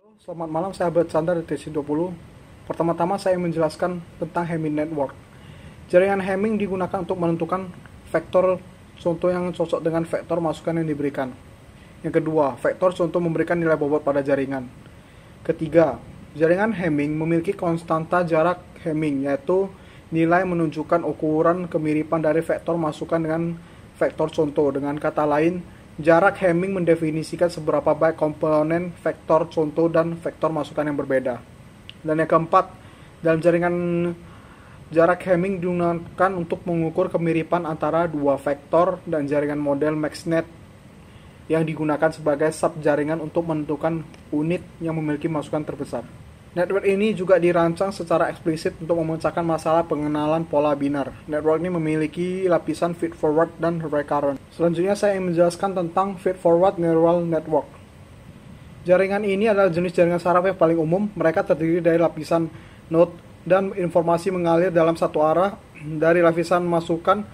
Selamat malam sahabat Sandar di TC20. Pertama-tama saya menjelaskan tentang Hamming Network. Jaringan Hamming digunakan untuk menentukan vektor contoh yang cocok dengan vektor masukan yang diberikan. Yang kedua, vektor contoh memberikan nilai bobot pada jaringan. Ketiga, jaringan Hamming memiliki konstanta jarak Hamming, yaitu nilai menunjukkan ukuran kemiripan dari vektor masukan dengan vektor contoh. Dengan kata lain, jarak Hamming mendefinisikan seberapa baik komponen vektor contoh dan vektor masukan yang berbeda. Dan yang keempat, dalam jaringan jarak Hamming digunakan untuk mengukur kemiripan antara dua vektor dan jaringan model MaxNet yang digunakan sebagai subjaringan untuk menentukan unit yang memiliki masukan terbesar. Network ini juga dirancang secara eksplisit untuk memecahkan masalah pengenalan pola binar. Network ini memiliki lapisan feed-forward dan recurrent. Selanjutnya saya ingin menjelaskan tentang feed-forward neural network. Jaringan ini adalah jenis jaringan saraf yang paling umum. Mereka terdiri dari lapisan node dan informasi mengalir dalam satu arah dari lapisan masukan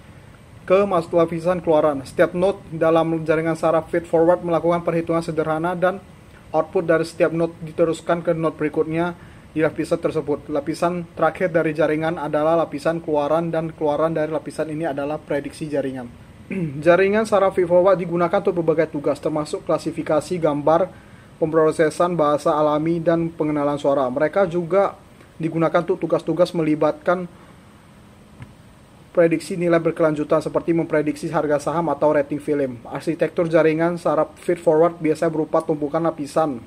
ke lapisan keluaran. Setiap node dalam jaringan saraf feed-forward melakukan perhitungan sederhana dan output dari setiap node diteruskan ke node berikutnya di lapisan tersebut. Lapisan terakhir dari jaringan adalah lapisan keluaran dan keluaran dari lapisan ini adalah prediksi jaringan. Jaringan saraf feed-forward digunakan untuk berbagai tugas termasuk klasifikasi gambar, pemrosesan bahasa alami, dan pengenalan suara. Mereka juga digunakan untuk tugas-tugas melibatkan prediksi nilai berkelanjutan seperti memprediksi harga saham atau rating film. Arsitektur jaringan saraf feed-forward biasanya berupa tumpukan lapisan.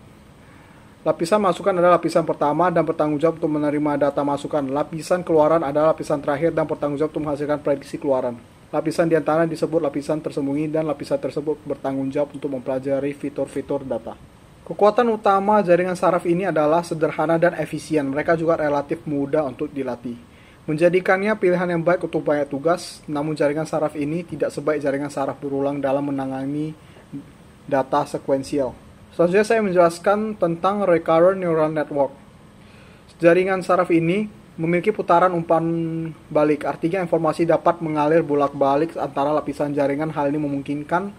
Lapisan masukan adalah lapisan pertama dan bertanggung jawab untuk menerima data masukan. Lapisan keluaran adalah lapisan terakhir dan bertanggung jawab untuk menghasilkan prediksi keluaran. Lapisan di antara disebut lapisan tersembunyi dan lapisan tersebut bertanggung jawab untuk mempelajari fitur-fitur data. Kekuatan utama jaringan saraf ini adalah sederhana dan efisien. Mereka juga relatif mudah untuk dilatih, menjadikannya pilihan yang baik untuk banyak tugas. Namun jaringan saraf ini tidak sebaik jaringan saraf berulang dalam menangani data sekuensial. Selanjutnya saya menjelaskan tentang recurrent neural network. Jaringan saraf ini memiliki putaran umpan balik, artinya informasi dapat mengalir bolak-balik antara lapisan jaringan. Hal ini memungkinkan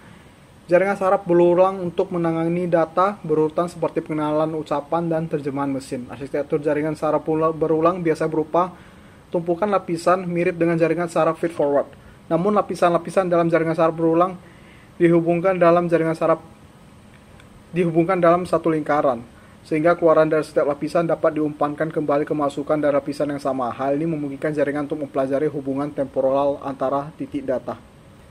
jaringan saraf berulang untuk menangani data berurutan seperti pengenalan ucapan dan terjemahan mesin. Arsitektur jaringan saraf berulang biasa berupa tumpukan lapisan mirip dengan jaringan saraf feed-forward. Namun lapisan-lapisan dalam jaringan saraf berulang dihubungkan dalam satu lingkaran, sehingga keluaran dari setiap lapisan dapat diumpankan kembali ke masukan dari lapisan yang sama. Hal ini memungkinkan jaringan untuk mempelajari hubungan temporal antara titik data.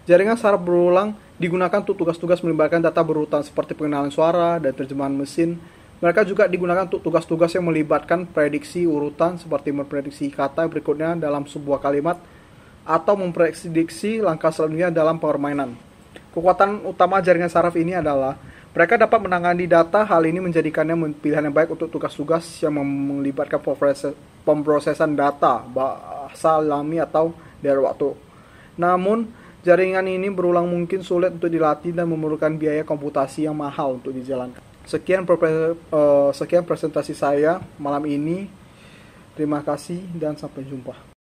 Jaringan saraf berulang digunakan untuk tugas-tugas melibatkan data berurutan seperti pengenalan suara dan terjemahan mesin. Mereka juga digunakan untuk tugas-tugas yang melibatkan prediksi urutan seperti memprediksi kata berikutnya dalam sebuah kalimat atau memprediksi langkah selanjutnya dalam permainan. Kekuatan utama jaringan saraf ini adalah mereka dapat menangani data. Hal ini menjadikannya pilihan yang baik untuk tugas-tugas yang melibatkan pemrosesan data, bahasa alami, atau dari waktu. Namun, jaringan ini berulang mungkin sulit untuk dilatih dan memerlukan biaya komputasi yang mahal untuk dijalankan. Sekian presentasi saya malam ini. Terima kasih dan sampai jumpa.